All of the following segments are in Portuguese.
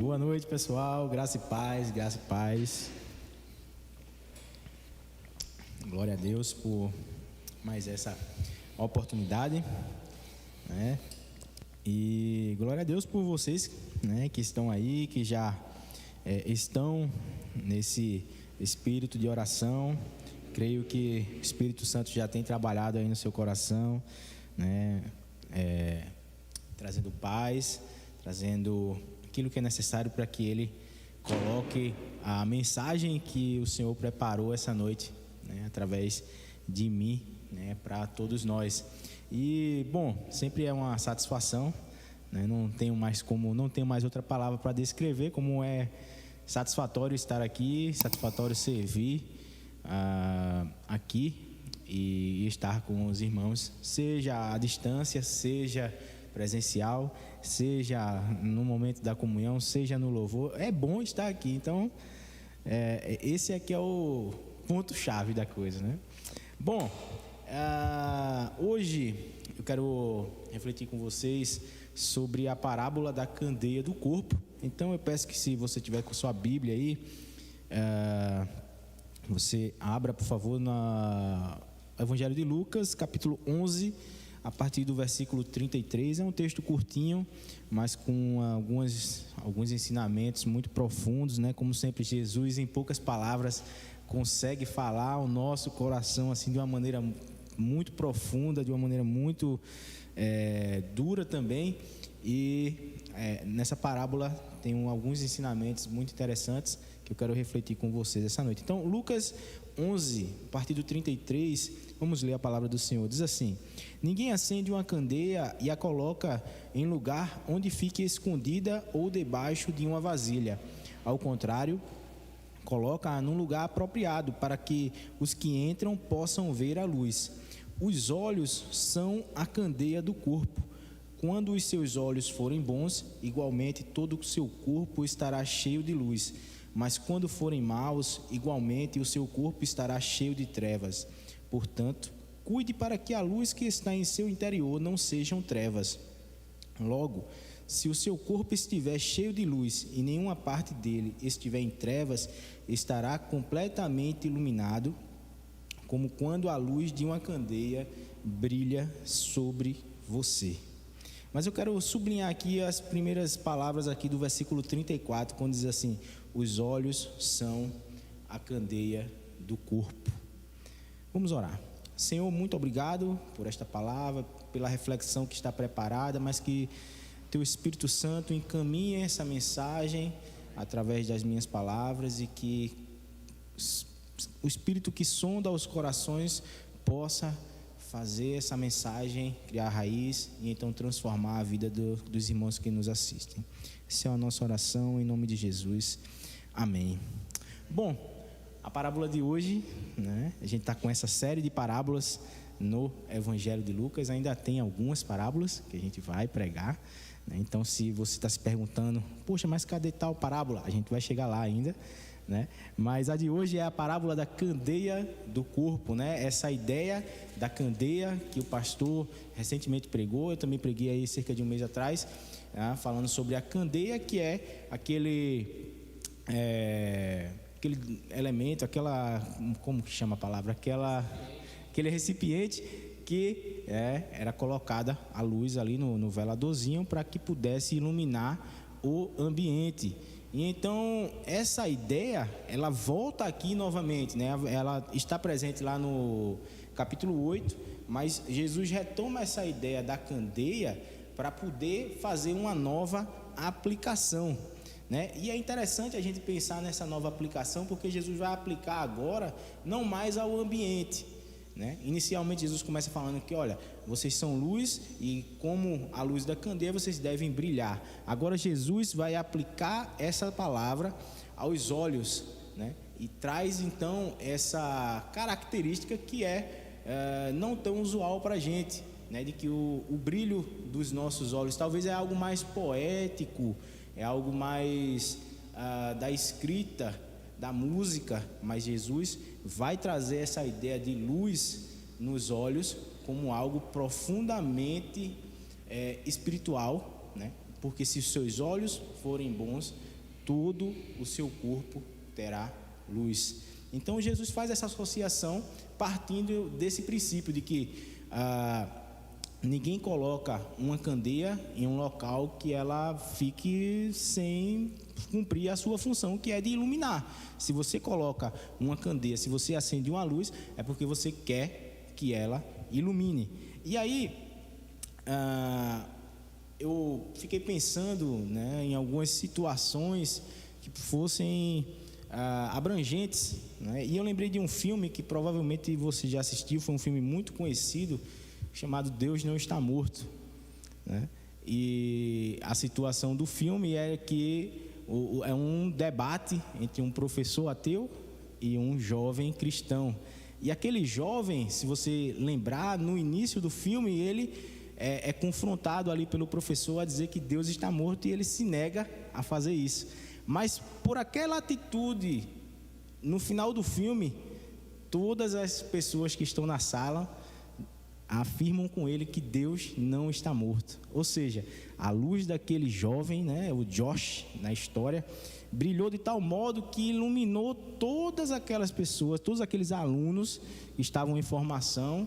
Boa noite, pessoal. Graça e paz, graça e paz. Glória a Deus por mais essa oportunidade, né? E glória a Deus por vocês, né, que estão aí, que já estão nesse espírito de oração. Creio que o Espírito Santo já tem trabalhado aí no seu coração, né? Trazendo paz, trazendo aquilo que é necessário para que Ele coloque a mensagem que o Senhor preparou essa noite, né, através de mim, né, para todos nós. E bom, sempre é uma satisfação, né? Não tenho mais outra palavra para descrever como é satisfatório estar aqui, satisfatório servir aqui e estar com os irmãos, seja à distância, seja presencial, seja no momento da comunhão, seja no louvor. É bom estar aqui. Então, esse aqui é o ponto-chave da coisa, né? Bom, hoje eu quero refletir com vocês sobre a parábola da candeia do corpo. Então, eu peço que, se você tiver com sua Bíblia aí, você abra, por favor, no Evangelho de Lucas, capítulo 11, a partir do versículo 33. É um texto curtinho, mas com alguns ensinamentos muito profundos, né? Como sempre, Jesus, em poucas palavras, consegue falar ao nosso coração assim, de uma maneira muito profunda, de uma maneira muito dura também. E nessa parábola tem alguns ensinamentos muito interessantes que eu quero refletir com vocês essa noite. Então, Lucas 11, a partir do 33, vamos ler a palavra do Senhor. Diz assim: ninguém acende uma candeia e a coloca em lugar onde fique escondida ou debaixo de uma vasilha. Ao contrário, coloca-a num lugar apropriado, para que os que entram possam ver a luz. Os olhos são a candeia do corpo. Quando os seus olhos forem bons, igualmente todo o seu corpo estará cheio de luz. Mas quando forem maus, igualmente o seu corpo estará cheio de trevas. Portanto, cuide para que a luz que está em seu interior não sejam trevas. Logo, se o seu corpo estiver cheio de luz e nenhuma parte dele estiver em trevas, estará completamente iluminado, como quando a luz de uma candeia brilha sobre você. Mas eu quero sublinhar aqui as primeiras palavras aqui do versículo 34, quando diz assim: os olhos são a candeia do corpo. Vamos orar. Senhor, muito obrigado por esta palavra, pela reflexão que está preparada, mas que Teu Espírito Santo encaminhe essa mensagem através das minhas palavras, e que o Espírito que sonda os corações possa fazer essa mensagem criar raiz e então transformar a vida dos irmãos que nos assistem. Essa é a nossa oração em nome de Jesus. Amém. Bom, a parábola de hoje, né? A gente está com essa série de parábolas no Evangelho de Lucas. Ainda tem algumas parábolas que a gente vai pregar, né? Então, se você está se perguntando, poxa, mas cadê tal parábola? A gente vai chegar lá ainda, né? Mas a de hoje é a parábola da candeia do corpo, né? Essa ideia da candeia que o pastor recentemente pregou, eu também preguei aí cerca de um mês atrás, né? Falando sobre a candeia, que é aquele elemento, como que chama a palavra? Aquele recipiente que era colocada a luz ali no veladorzinho para que pudesse iluminar o ambiente. E então essa ideia, ela volta aqui novamente, né? Ela está presente lá no capítulo 8, mas Jesus retoma essa ideia da candeia para poder fazer uma nova aplicação, né? E é interessante a gente pensar nessa nova aplicação, porque Jesus vai aplicar agora não mais ao ambiente, né? Inicialmente Jesus começa falando que, olha, vocês são luz e como a luz da candeia vocês devem brilhar. Agora Jesus vai aplicar essa palavra aos olhos, né? E traz então essa característica que não tão usual para a gente, né? De que o brilho dos nossos olhos talvez é algo mais poético, é algo mais da escrita, da música, mas Jesus vai trazer essa ideia de luz nos olhos como algo profundamente espiritual, né? Porque se os seus olhos forem bons, todo o seu corpo terá luz. Então Jesus faz essa associação partindo desse princípio de que ninguém coloca uma candeia em um local que ela fique sem cumprir a sua função, que é de iluminar. Se você coloca uma candeia, se você acende uma luz, é porque você quer que ela ilumine. E aí, eu fiquei pensando, né, em algumas situações que fossem abrangentes, né? E eu lembrei de um filme que provavelmente você já assistiu, foi um filme muito conhecido, chamado Deus Não Está Morto, né? E a situação do filme é que é um debate entre um professor ateu e um jovem cristão. E aquele jovem, se você lembrar, no início do filme, ele é confrontado ali pelo professor a dizer que Deus está morto, e ele se nega a fazer isso. Mas por aquela atitude, no final do filme, todas as pessoas que estão na sala afirmam com ele que Deus não está morto. Ou seja, a luz daquele jovem, né, o Josh, na história, brilhou de tal modo que iluminou todas aquelas pessoas, todos aqueles alunos que estavam em formação,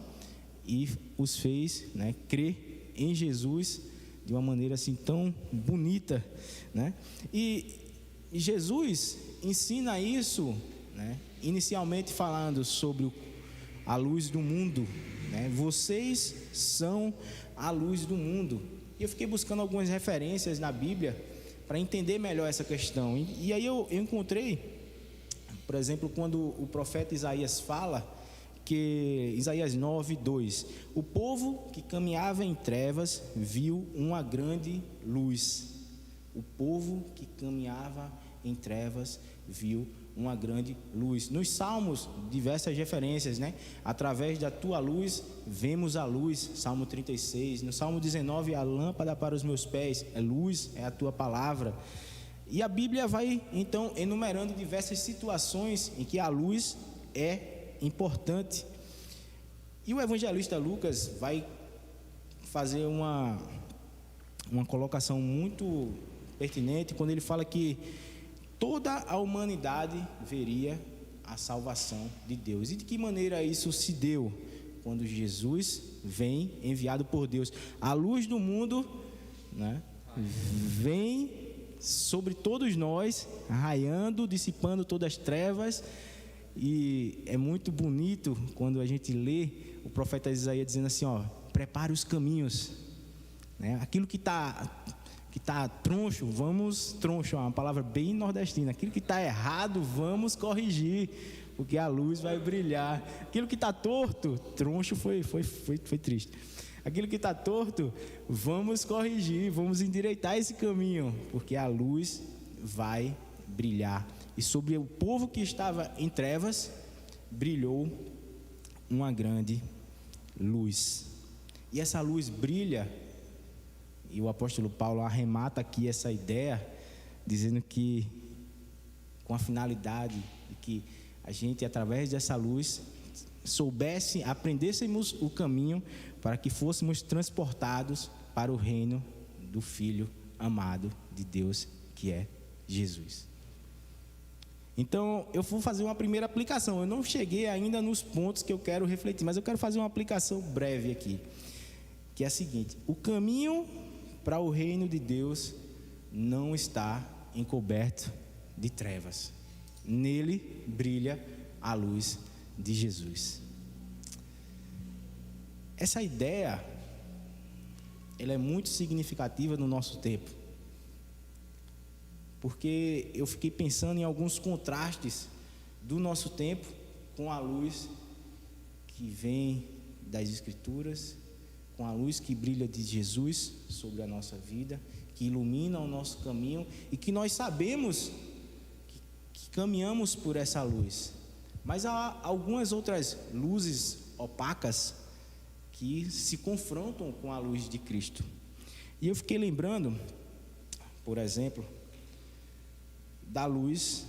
e os fez, né, crer em Jesus de uma maneira assim tão bonita, né? E Jesus ensina isso, né, inicialmente falando sobre a luz do mundo, né? Vocês são a luz do mundo. E eu fiquei buscando algumas referências na Bíblia para entender melhor essa questão. E aí eu encontrei, por exemplo, quando o profeta Isaías fala que, Isaías 9:2, o povo que caminhava em trevas viu uma grande luz. O povo que caminhava em trevas viu uma grande luz. Nos Salmos, diversas referências, né? Através da tua luz, vemos a luz, Salmo 36. No Salmo 19, a lâmpada para os meus pés é luz, é a tua palavra. E a Bíblia vai, então, enumerando diversas situações em que a luz é importante. E o evangelista Lucas vai fazer uma colocação muito pertinente quando ele fala que toda a humanidade veria a salvação de Deus. E de que maneira isso se deu? Quando Jesus vem enviado por Deus. A luz do mundo, né, vem sobre todos nós, raiando, dissipando todas as trevas. E é muito bonito quando a gente lê o profeta Isaías dizendo assim, ó, prepare os caminhos, né? Aquilo que está troncho, é uma palavra bem nordestina. Aquilo que está errado, vamos corrigir, porque a luz vai brilhar. Aquilo que está torto, troncho foi triste. Aquilo que está torto, vamos corrigir, vamos endireitar esse caminho, porque a luz vai brilhar. E sobre o povo que estava em trevas, brilhou uma grande luz. E essa luz brilha. E o apóstolo Paulo arremata aqui essa ideia, dizendo que com a finalidade de que a gente, através dessa luz, aprendêssemos o caminho para que fôssemos transportados para o reino do Filho amado de Deus, que é Jesus. Então, eu vou fazer uma primeira aplicação. Eu não cheguei ainda nos pontos que eu quero refletir, mas eu quero fazer uma aplicação breve aqui, que é a seguinte: o caminho para o reino de Deus não está encoberto de trevas. Nele brilha a luz de Jesus. Essa ideia, ela é muito significativa no nosso tempo, porque eu fiquei pensando em alguns contrastes do nosso tempo com a luz que vem das Escrituras, com a luz que brilha de Jesus sobre a nossa vida, que ilumina o nosso caminho e que nós sabemos que caminhamos por essa luz. Mas há algumas outras luzes opacas que se confrontam com a luz de Cristo. E eu fiquei lembrando, por exemplo, da luz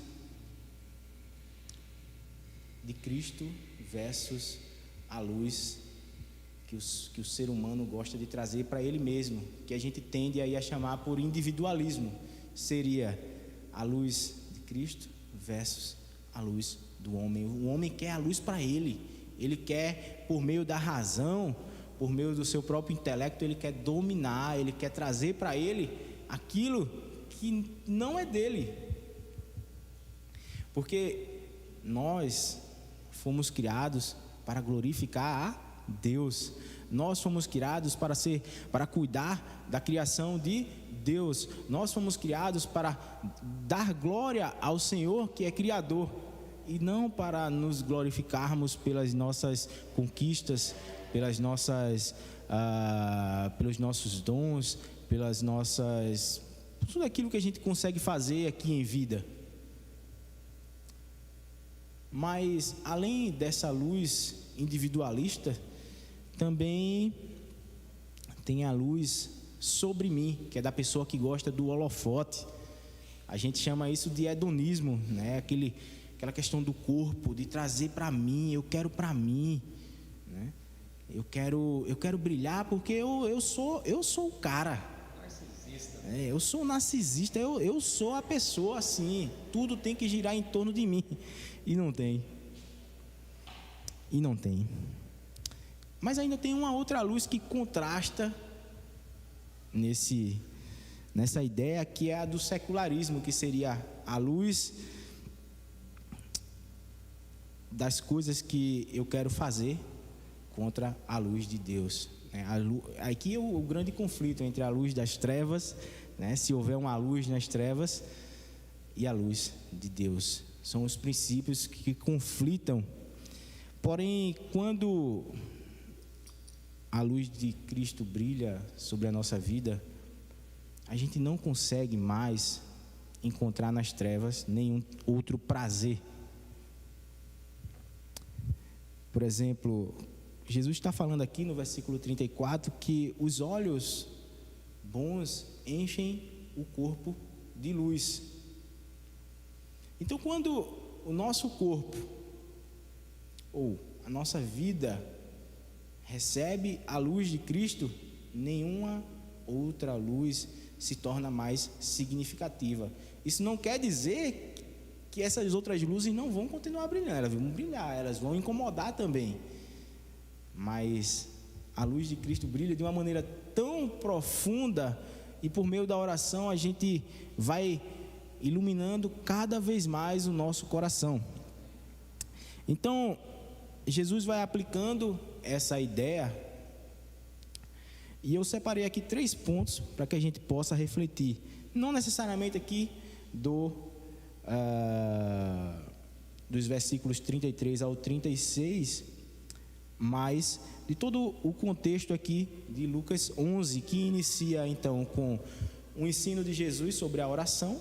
de Cristo versus a luz que o ser humano gosta de trazer para ele mesmo, que a gente tende aí a chamar por individualismo. Seria a luz de Cristo versus a luz do homem. O homem quer a luz para ele quer, por meio da razão, por meio do seu próprio intelecto, ele quer dominar, ele quer trazer para ele aquilo que não é dele. Porque nós fomos criados para glorificar a Deus. Nós fomos criados para cuidar da criação de Deus. Nós fomos criados para dar glória ao Senhor, que é Criador, e não para nos glorificarmos pelas nossas conquistas, pelos nossos dons, tudo aquilo que a gente consegue fazer aqui em vida. Mas além dessa luz individualista, também tem a luz sobre mim, que é da pessoa que gosta do holofote. A gente chama isso de hedonismo, né? Aquela questão do corpo, de trazer para mim, eu quero para mim, né? Eu quero brilhar porque eu sou o cara. Narcisista. Eu sou narcisista, eu sou a pessoa assim, tudo tem que girar em torno de mim. E não tem. Mas ainda tem uma outra luz que contrasta nessa ideia, que é a do secularismo, que seria a luz das coisas que eu quero fazer contra a luz de Deus. Aqui é o grande conflito entre a luz das trevas, né? Se houver uma luz nas trevas, e a luz de Deus. São os princípios que conflitam. Porém, quando a luz de Cristo brilha sobre a nossa vida, a gente não consegue mais encontrar nas trevas nenhum outro prazer. Por exemplo, Jesus está falando aqui no versículo 34 que os olhos bons enchem o corpo de luz. Então, quando o nosso corpo ou a nossa vida recebe a luz de Cristo, nenhuma outra luz se torna mais significativa. Isso não quer dizer que essas outras luzes não vão continuar brilhando, elas vão brilhar, elas vão incomodar também. Mas a luz de Cristo brilha de uma maneira tão profunda, e por meio da oração a gente vai iluminando cada vez mais o nosso coração. Então, Jesus vai aplicando essa ideia, e eu separei aqui 3 pontos para que a gente possa refletir. Não necessariamente aqui dos versículos 33 ao 36, mas de todo o contexto aqui de Lucas 11, que inicia então com o ensino de Jesus sobre a oração,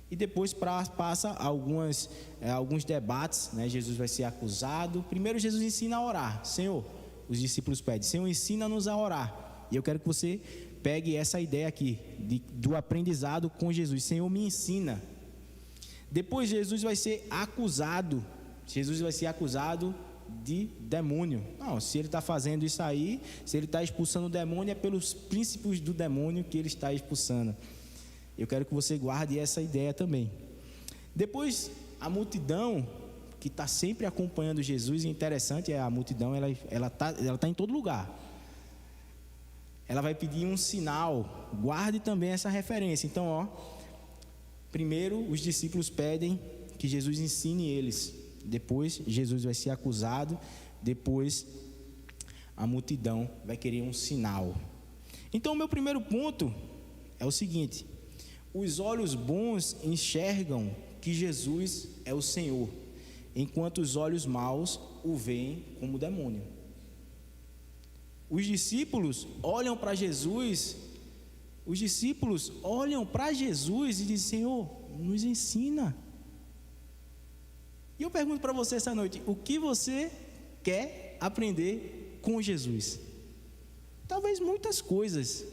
e depois passa alguns debates, né? Jesus vai ser acusado. Primeiro Jesus ensina a orar. Senhor, os discípulos pedem, Senhor, ensina-nos a orar. E eu quero que você pegue essa ideia aqui, do aprendizado com Jesus. Senhor, me ensina. Depois Jesus vai ser acusado de demônio. Não, se ele está fazendo isso aí, se ele está expulsando o demônio, é pelos princípios do demônio que ele está expulsando. Eu quero que você guarde essa ideia também. Depois, a multidão que está sempre acompanhando Jesus, e interessante, a multidão ela tá em todo lugar. Ela vai pedir um sinal. Guarde também essa referência. Então, primeiro os discípulos pedem que Jesus ensine eles. Depois Jesus vai ser acusado. Depois a multidão vai querer um sinal. Então, o meu primeiro ponto é o seguinte: os olhos bons enxergam que Jesus é o Senhor, enquanto os olhos maus o veem como demônio. Os discípulos olham para Jesus e dizem: Senhor, nos ensina. E eu pergunto para você essa noite: o que você quer aprender com Jesus? Talvez muitas coisas.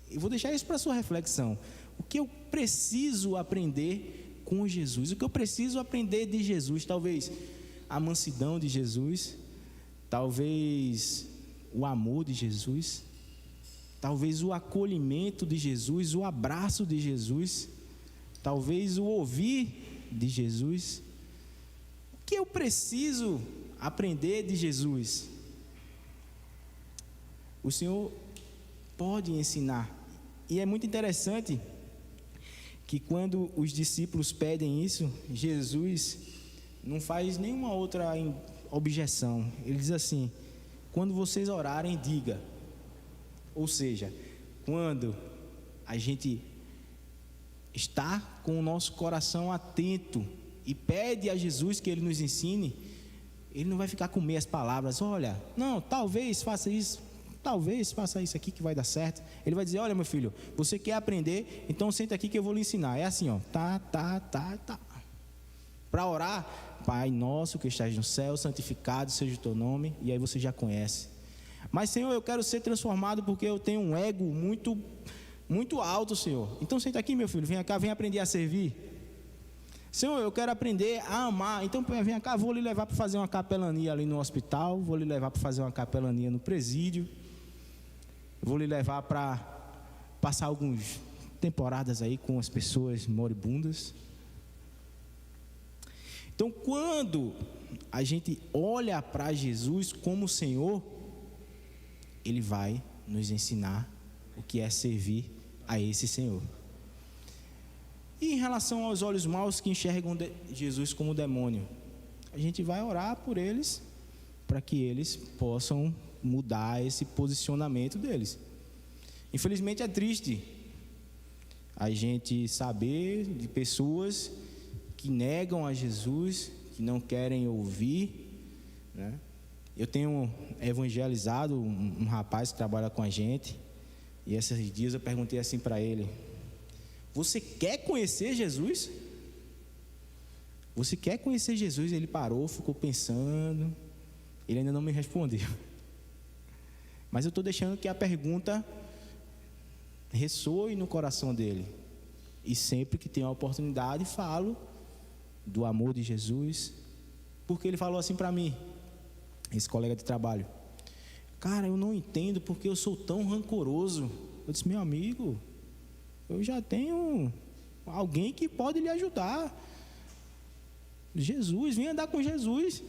Eu vou deixar isso para a sua reflexão. O que eu preciso aprender com Jesus? O que eu preciso aprender de Jesus? Talvez a mansidão de Jesus, talvez o amor de Jesus, talvez o acolhimento de Jesus, o abraço de Jesus, talvez o ouvir de Jesus. O que eu preciso aprender de Jesus? O Senhor pode ensinar. E é muito interessante que quando os discípulos pedem isso, Jesus não faz nenhuma outra objeção. Ele diz assim: quando vocês orarem, diga. Ou seja, quando a gente está com o nosso coração atento e pede a Jesus que Ele nos ensine, Ele não vai ficar com meias palavras. Olha, não, talvez faça isso, talvez faça isso aqui que vai dar certo. Ele vai dizer: olha, meu filho, você quer aprender? Então senta aqui que eu vou lhe ensinar. É assim, ó, tá. Para orar, Pai nosso que estás no céu, santificado seja o teu nome. E aí você já conhece. Mas, Senhor, eu quero ser transformado porque eu tenho um ego muito alto, Senhor. Então senta aqui, meu filho, vem cá, vem aprender a servir. Senhor, eu quero aprender a amar. Então vem cá, vou lhe levar para fazer uma capelania ali no hospital, vou lhe levar para fazer uma capelania no presídio, vou lhe levar para passar algumas temporadas aí com as pessoas moribundas. Então, quando a gente olha para Jesus como Senhor, Ele vai nos ensinar o que é servir a esse Senhor. E em relação aos olhos maus que enxergam Jesus como demônio, a gente vai orar por eles, para que eles possam mudar esse posicionamento deles. Infelizmente é triste a gente saber de pessoas que negam a Jesus, que não querem ouvir, né? Eu tenho evangelizado um rapaz que trabalha com a gente, e esses dias eu perguntei assim para ele: você quer conhecer Jesus? Você quer conhecer Jesus? Ele parou, ficou pensando, ele ainda não me respondeu. Mas eu estou deixando que a pergunta ressoe no coração dele. E sempre que tenho a oportunidade, falo do amor de Jesus. Porque ele falou assim para mim, esse colega de trabalho: cara, eu não entendo porque eu sou tão rancoroso. Eu disse: meu amigo, eu já tenho alguém que pode lhe ajudar. Jesus, vem andar com Jesus,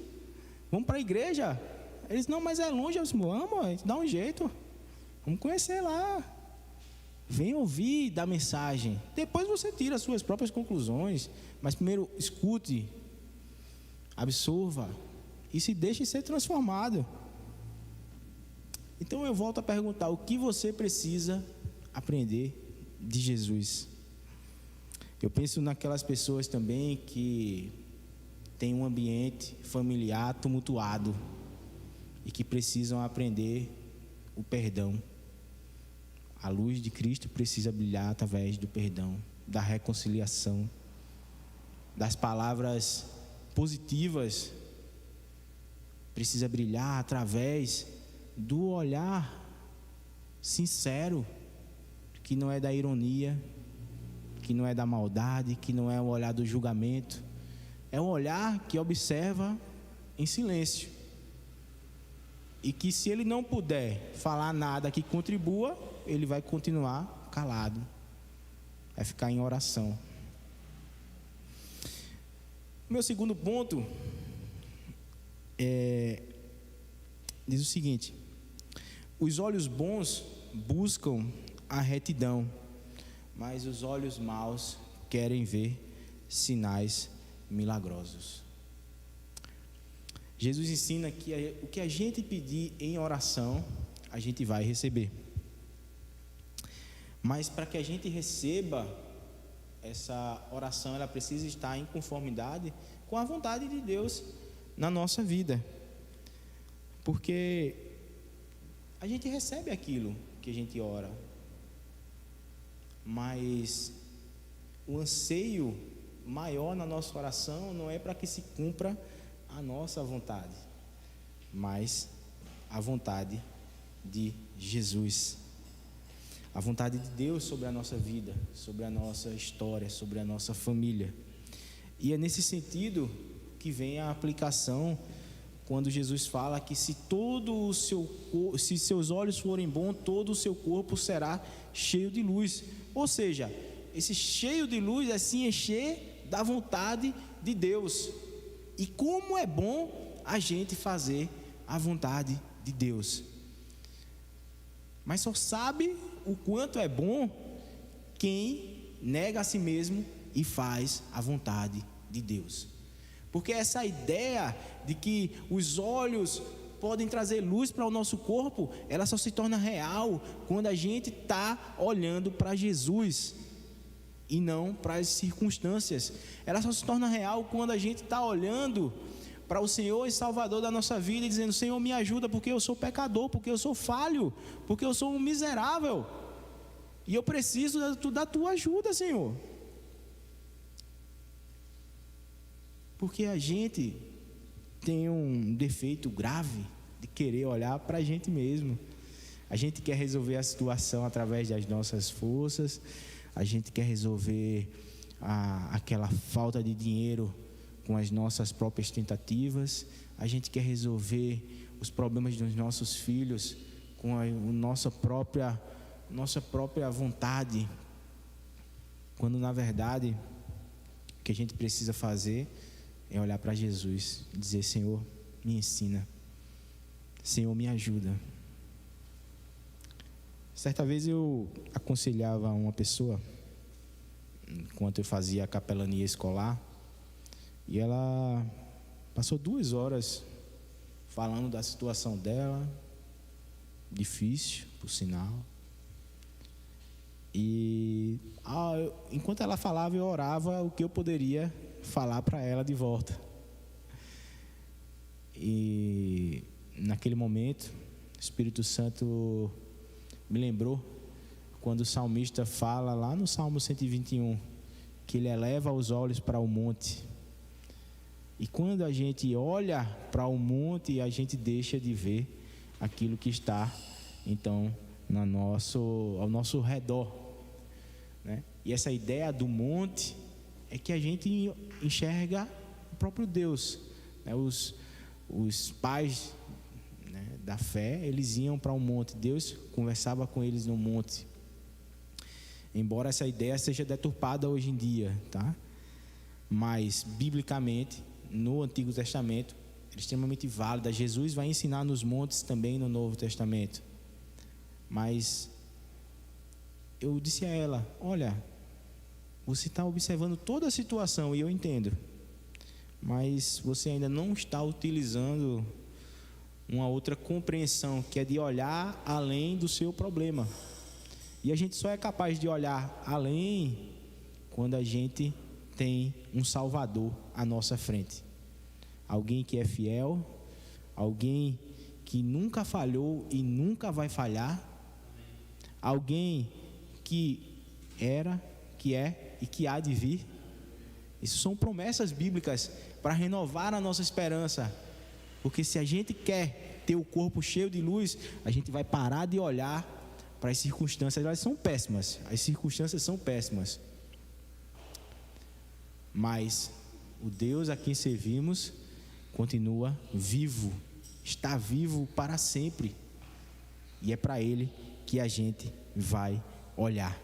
vamos para a igreja. Eles: não, mas é longe. Eu disse: vamos, dá um jeito, vamos conhecer lá, vem ouvir da mensagem, depois você tira as suas próprias conclusões, mas primeiro escute, absorva e se deixe ser transformado. Então eu volto a perguntar: o que você precisa aprender de Jesus? Eu penso naquelas pessoas também que têm um ambiente familiar tumultuado e que precisam aprender o perdão. A luz de Cristo precisa brilhar através do perdão, da reconciliação, das palavras positivas. Precisa brilhar através do olhar sincero, que não é da ironia, que não é da maldade, que não é o olhar do julgamento. É um olhar que observa em silêncio. E que, se ele não puder falar nada que contribua, ele vai continuar calado, vai ficar em oração. Meu segundo ponto diz o seguinte: os olhos bons buscam a retidão, mas os olhos maus querem ver sinais milagrosos. Jesus ensina que o que a gente pedir em oração, a gente vai receber. Mas para que a gente receba essa oração, ela precisa estar em conformidade com a vontade de Deus na nossa vida. Porque a gente recebe aquilo que a gente ora, mas o anseio maior na nossa oração não é para que se cumpra a nossa vontade, mas a vontade de Jesus, a vontade de Deus sobre a nossa vida, sobre a nossa história, sobre a nossa família. E é nesse sentido que vem a aplicação quando Jesus fala que se seus olhos forem bons, todo o seu corpo será cheio de luz. Ou seja, esse cheio de luz, é se encher da vontade de Deus. E como é bom a gente fazer a vontade de Deus. Mas só sabe o quanto é bom quem nega a si mesmo e faz a vontade de Deus. Porque essa ideia de que os olhos podem trazer luz para o nosso corpo, ela só se torna real quando a gente está olhando para Jesus e não para as circunstâncias. Ela só se torna real quando a gente está olhando para o Senhor e Salvador da nossa vida e dizendo: Senhor, me ajuda, porque eu sou pecador, porque eu sou falho, porque eu sou um miserável, e eu preciso da tua ajuda, Senhor. Porque a gente tem um defeito grave de querer olhar para a gente mesmo. A gente quer resolver a situação através das nossas forças, a gente quer resolver aquela falta de dinheiro com as nossas próprias tentativas, a gente quer resolver os problemas dos nossos filhos com a nossa própria vontade, quando na verdade o que a gente precisa fazer é olhar para Jesus e dizer: Senhor, me ensina, Senhor, me ajuda. Certa vez eu aconselhava uma pessoa, enquanto eu fazia a capelania escolar, e ela passou 2 horas falando da situação dela, difícil, por sinal. E enquanto ela falava, eu orava o que eu poderia falar para ela de volta. E naquele momento, o Espírito Santo me lembrou quando o salmista fala lá no Salmo 121, que ele eleva os olhos para o monte. E quando a gente olha para o monte, a gente deixa de ver aquilo que está, então, ao nosso redor, né? E essa ideia do monte é que a gente enxerga o próprio Deus, né? Os pais, né, da fé, eles iam para um monte, Deus conversava com eles no monte. Embora essa ideia seja deturpada hoje em dia, tá? Mas biblicamente, no Antigo Testamento, é extremamente válida. Jesus vai ensinar nos montes também no Novo Testamento. Mas eu disse a ela: olha, você está observando toda a situação, e eu entendo, mas você ainda não está utilizando uma outra compreensão, que é de olhar além do seu problema. E a gente só é capaz de olhar além quando a gente tem um Salvador à nossa frente. Alguém que é fiel, alguém que nunca falhou e nunca vai falhar, alguém que era, que é e que há de vir. Isso são promessas bíblicas para renovar a nossa esperança. Porque se a gente quer ter o corpo cheio de luz, a gente vai parar de olhar para as circunstâncias. Elas são péssimas, as circunstâncias são péssimas, mas o Deus a quem servimos continua vivo, está vivo para sempre, e é para Ele que a gente vai olhar.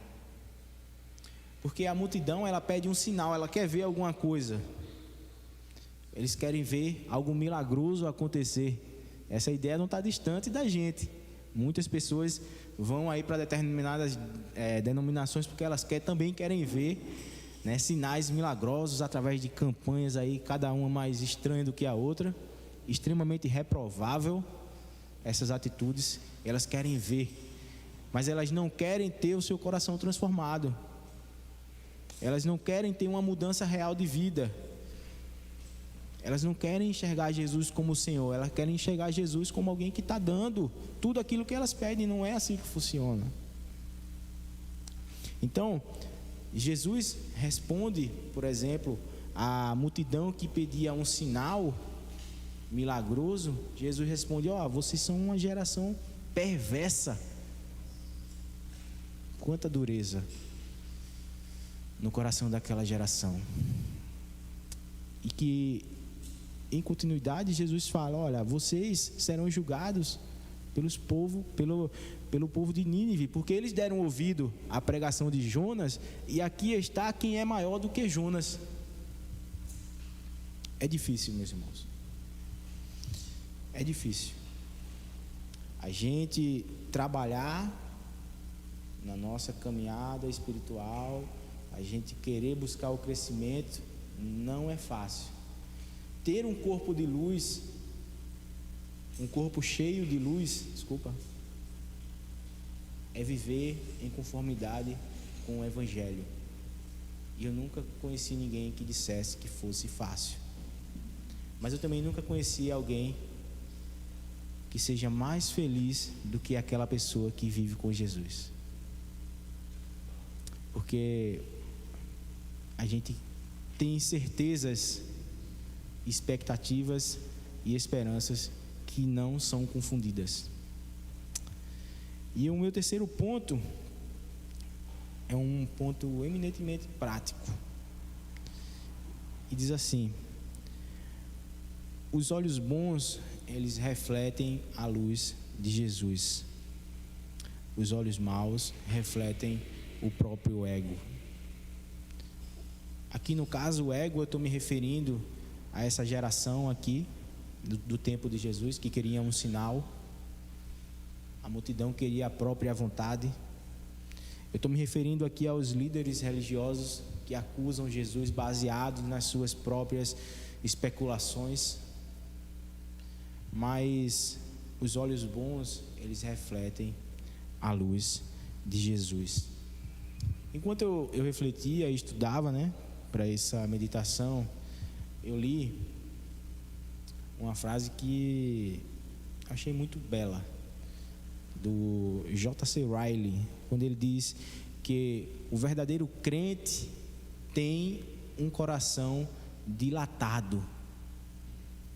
Porque a multidão, ela pede um sinal, ela quer ver alguma coisa, eles querem ver algo milagroso acontecer. Essa ideia não está distante da gente. Muitas pessoas vão aí para determinadas denominações porque elas também querem ver, né, sinais milagrosos através de campanhas aí, cada uma mais estranha do que a outra, extremamente reprovável essas atitudes. Elas querem ver, mas elas não querem ter o seu coração transformado, elas não querem ter uma mudança real de vida, elas não querem enxergar Jesus como o Senhor, elas querem enxergar Jesus como alguém que está dando tudo aquilo que elas pedem. Não é assim que funciona. Então, Jesus responde, por exemplo, à multidão que pedia um sinal milagroso. Jesus responde: vocês são uma geração perversa. Quanta dureza no coração daquela geração. E que, em continuidade, Jesus fala: olha, vocês serão julgados pelo povo de Nínive, porque eles deram ouvido à pregação de Jonas, e aqui está quem é maior do que Jonas. É difícil, meus irmãos. É difícil a gente trabalhar na nossa caminhada espiritual, a gente querer buscar o crescimento, não é fácil. Ter um corpo de luz, um corpo cheio de luz, é viver em conformidade com o Evangelho. E eu nunca conheci ninguém que dissesse que fosse fácil. Mas eu também nunca conheci alguém que seja mais feliz do que aquela pessoa que vive com Jesus. Porque a gente tem certezas, expectativas e esperanças que não são confundidas. E o meu terceiro ponto é um ponto eminentemente prático. E diz assim: os olhos bons, eles refletem a luz de Jesus. Os olhos maus refletem o próprio ego. Aqui no caso, o ego, eu estou me referindo a essa geração aqui do tempo de Jesus, que queria um sinal. A multidão queria a própria vontade. Eu estou me referindo aqui aos líderes religiosos que acusam Jesus baseados nas suas próprias especulações. Mas os olhos bons, eles refletem a luz de Jesus. Enquanto eu refletia e estudava, para essa meditação, eu li uma frase que achei muito bela, do J.C. Riley, quando ele diz que o verdadeiro crente tem um coração dilatado.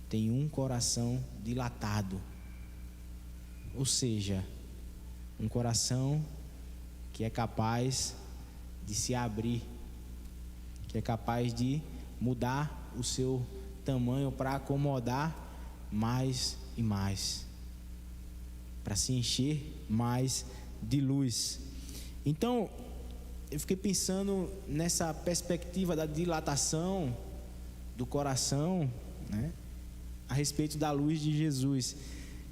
Tem um coração dilatado. Ou seja, um coração que é capaz de se abrir, que é capaz de mudar o seu tamanho para acomodar mais e mais, para se encher mais de luz. Então, eu fiquei pensando nessa perspectiva da dilatação do coração, a respeito da luz de Jesus.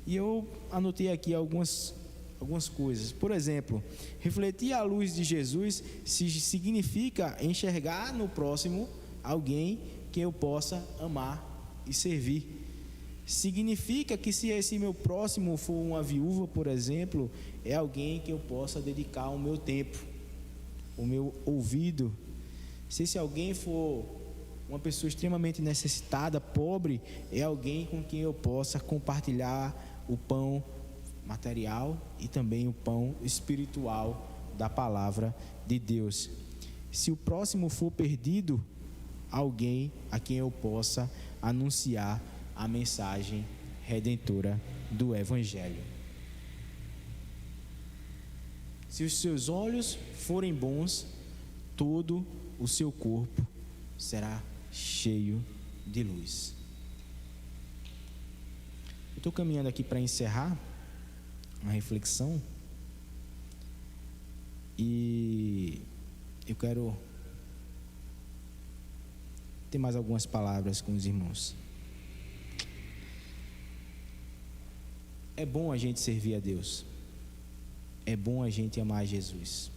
E eu anotei aqui algumas coisas. Por exemplo, refletir a luz de Jesus significa enxergar no próximo alguém que eu possa amar e servir. Significa que se esse meu próximo for uma viúva, por exemplo, é alguém que eu possa dedicar o meu tempo, o meu ouvido. Se esse alguém for uma pessoa extremamente necessitada, pobre, é alguém com quem eu possa compartilhar o pão material e também o pão espiritual da palavra de Deus. Se o próximo for perdido, alguém a quem eu possa anunciar a mensagem redentora do Evangelho. Se os seus olhos forem bons, todo o seu corpo será cheio de luz. Eu estou caminhando aqui para encerrar uma reflexão e eu quero ter mais algumas palavras com os irmãos. É bom a gente servir a Deus. É bom a gente amar Jesus.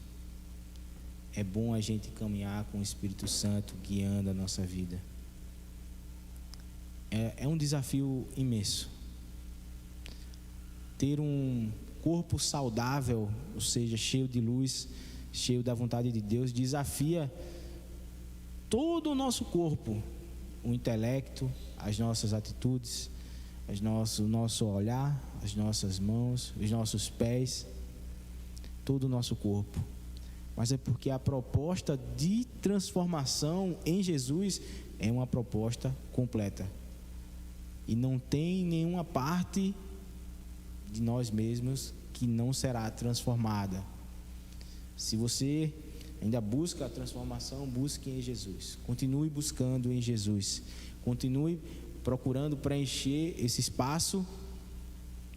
É bom a gente caminhar com o Espírito Santo guiando a nossa vida. É um desafio imenso. Ter um corpo saudável, ou seja, cheio de luz, cheio da vontade de Deus, desafia todo o nosso corpo, o intelecto, as nossas atitudes, o nosso olhar, as nossas mãos, os nossos pés, todo o nosso corpo. Mas é porque a proposta de transformação em Jesus é uma proposta completa. E não tem nenhuma parte de nós mesmos que não será transformada. Se você ainda busca a transformação, busque em Jesus. Continue buscando em Jesus. Continue procurando preencher esse espaço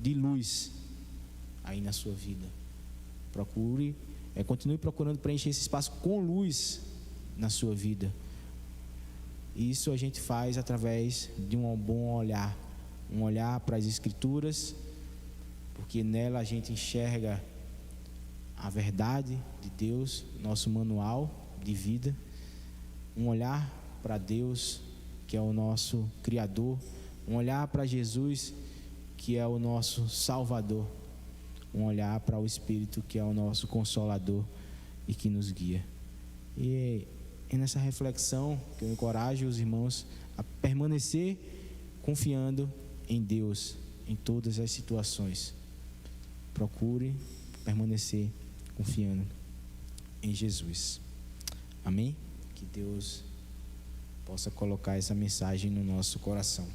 de luz aí na sua vida. Continue procurando preencher esse espaço com luz na sua vida. Isso a gente faz através de um bom olhar, um olhar para as Escrituras, porque nela a gente enxerga a verdade de Deus, nosso manual de vida, um olhar para Deus, que é o nosso Criador, um olhar para Jesus, que é o nosso Salvador, um olhar para o Espírito, que é o nosso Consolador e que nos guia. E é nessa reflexão que eu encorajo os irmãos a permanecer confiando em Deus em todas as situações. Procure permanecer confiando em Jesus. Amém? Que Deus possa colocar essa mensagem no nosso coração.